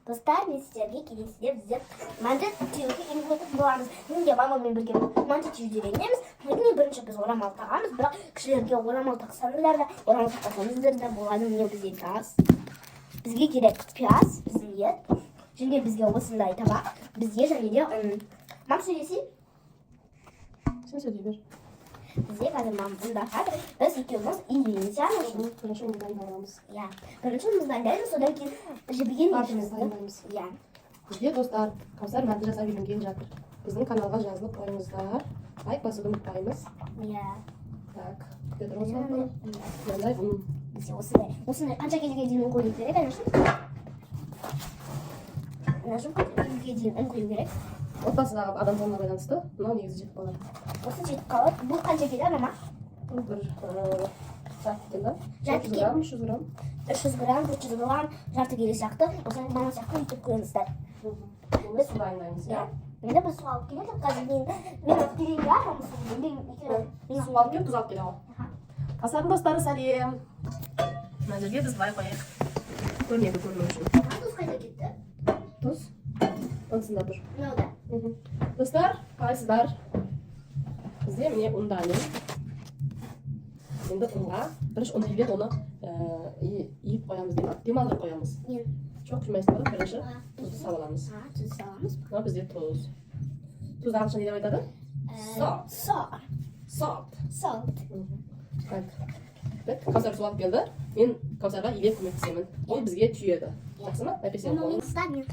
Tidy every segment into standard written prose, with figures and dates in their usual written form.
Dostlar biz sizlerge keleside bize manda tüyüki imgötüp boğamız. Nenge mamaмен birge manda tüyüdеренеміз. Міне бірінші біз орамал тағамыз, бірақ кішілерге орамал тақсаңыздар да, орамал тақсаңыздар да болады. Міне бізде газ. Бізге керек пияз, біздің ет. Және бізге осындай табақ. Бізге және де мам сөйлесейін. Sen söyle bir. Bizde қазір мам бұнда қазір біз екеуміз үйленеміз. Хорошо, мы дайындаймыз. Иә. Бірінші дайындаймыз, содан кейін жібіген Баршамыз етімізді. дайындаймыз. Иә. Бізде достар, Кәусар мәнді жасап үйренген жатыр. Біздің каналға жазылып қойыңыздар. Лайк басуды ұмытпаймыз. Иә. Так, Петр Осман. Мынандай ұн. Бізде осындай қанша келіге дейін ұн қою керек, әнішім? Әнішім қанша келіге дейін ұн қою керек? Отбасыдағы адам болуына байланысты, мынау негізі жетіп қалады. Осы жетіп қалады. Бұл қанша келі, мама? Бұл бір жарты келі. Жарты 300 грамм, 300 грамм. 300 грамм, 400 грамм, жарты келі сияқты. Осыны мама сияқты үйтіп қойыңыздар. Біз су дайындаймыз, иә? Енді біз су алып келедік. Қазір мен алып келейін бе, мамасы? Мен су алып келіп, тұз алып келемін. Кәусардың достары, сәлем. Мына жерге біз былай қояйық. Көрмеді көрмеу үшін. Тұз қайда кетті? Тұз онсында тұр. Мынау Достар, қалайсыздар? Бізде міне ұн дайын. Енді ұнға бірінші ұн илеп оны иіп қоямыз, демалдырып қоямыз. Çok күймәйсіз болады, бірінші тұзды саламыз. Тұз саламыз. Мына бізде тұз. Тұз ағылшынша не деп айтады? Salt. Salt. Salt. Так, Кәусар су алып келді. Мен Кәусарға илеп көмектесемін. Ол бізге түйеді. Жақсы ма? Әпесен Мен қолын. ұстап, мен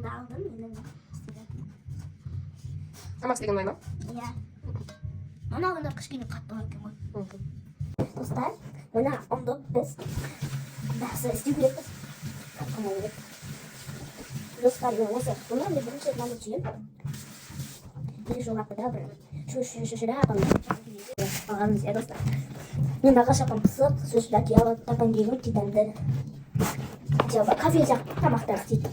алдым. Тамақ істеген ойма? Иә. Мына ғана кішкене қатты екен ғой. Достар, мына ұнды біз жақсы істеу керекпіз. Қатқымау керек. Достар, мен осы ұнды мен бірінші рет мынаны түйем. Бір жолапты да бір шүшірі алғанымыз, иә достар. Мен ағаш апам пысық, сөшіда киялы, тапан кейгім титанды. Кафе сияқты тамақтар істейді.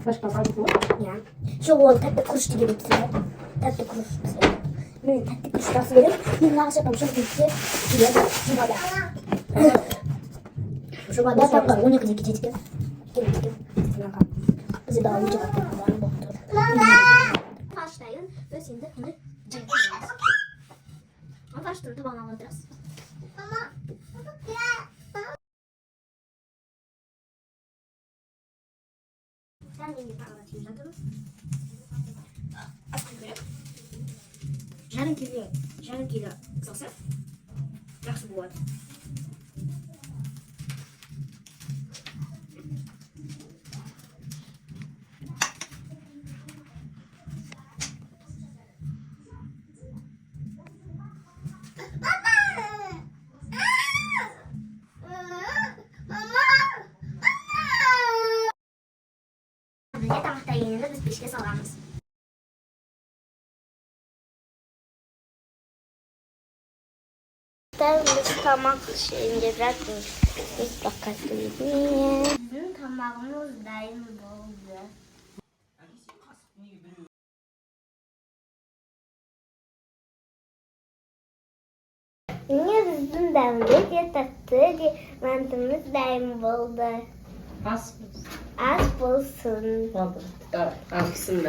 Башқа қажет ма? Иә. Şu ол тәтті күріш деген пісіреді. Тәтті күріш пісіреді. Мен тәтті күріш жақсы көремін. Мен ағаш апам сол кезде келеді жұмада. Жұмада таңғы 12-де кетеді екен. Келеді. Бізде дағы өте қатты болғаны болып тұрды. Фарштайын, біз енді бұны жайып қоямыз. Фарштың табағына отырасыз. Sen menге тағы да түйіп жатырмыз. Асқын керек. Жарым келі салса жақсы болады. Тамақта енеді біз пешке саламыз. Biz tamak şeyinde bırakmıyoruz. Biz bakalım. Bizim tamağımız dayım oldu. Niye bizim dayımız yataktı? Mantımız dayım oldu. Az. Az bulsun. Oldu. Az kısım